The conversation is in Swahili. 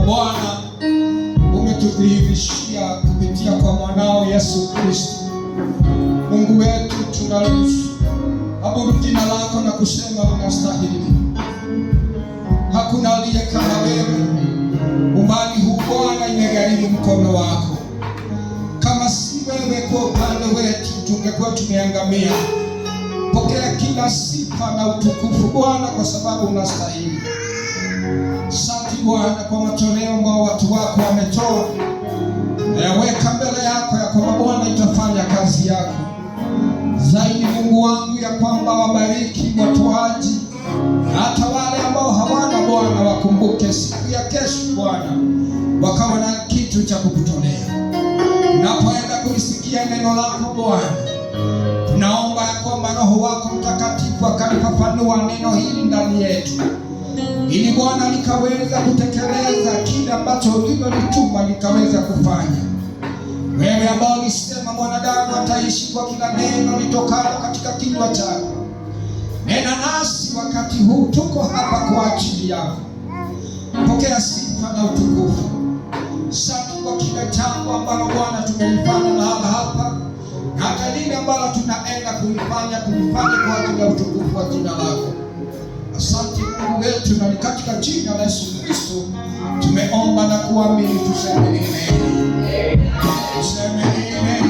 Bwana umetudhihirishia kupitia kwa mwanao Yesu Kristo. Mungu wetu, tunaabudu jina lako na kusema unastahili. Hakuna aliye kama wewe. Umbali huu Bwana imegharimu mkono wako. Kama si wewe kwa upande wetu, tungekuwa tumeangamia. Pokea kila sifa na utukufu Bwana, kwa sababu unastahili. Asante Bwana kwa matoleo ambao watu wako wametoa. Nayaweka mbele yako ya kwamba Bwana itafanya kazi yako zaidi. Mungu wangu, ya kwamba wabariki watoaji, hata wale ambao hawana Bwana, wakumbuke siku ya kesho Bwana, wakawa na kitu cha kukutolea. Unapoenda kulisikia neno lako Bwana, tunaomba ya kwamba Roho wako Mtakatifu akalifafanua neno hili ndani yetu, ili Bwana likaweza kutekeleza kile ambacho ulilolituma likaweza kufanya. Wewe ambao ulisema mwanadamu ataishi kwa kila neno litokalo katika kinywa chako, nena nasi wakati huu, tuko hapa kwa ajili yako. Pokea sifa na utukufu. Asante kwa kila jambo ambalo Bwana tumelifanya mahala hapa, na hata lile ambalo tunaenda kulifanya kwa ajili ya utukufu wa jina lako. Asante Mungu wetu, na katika jina la Yesu Kristo tumeomba na kuamini. Tuseme amen. Tuseme amen.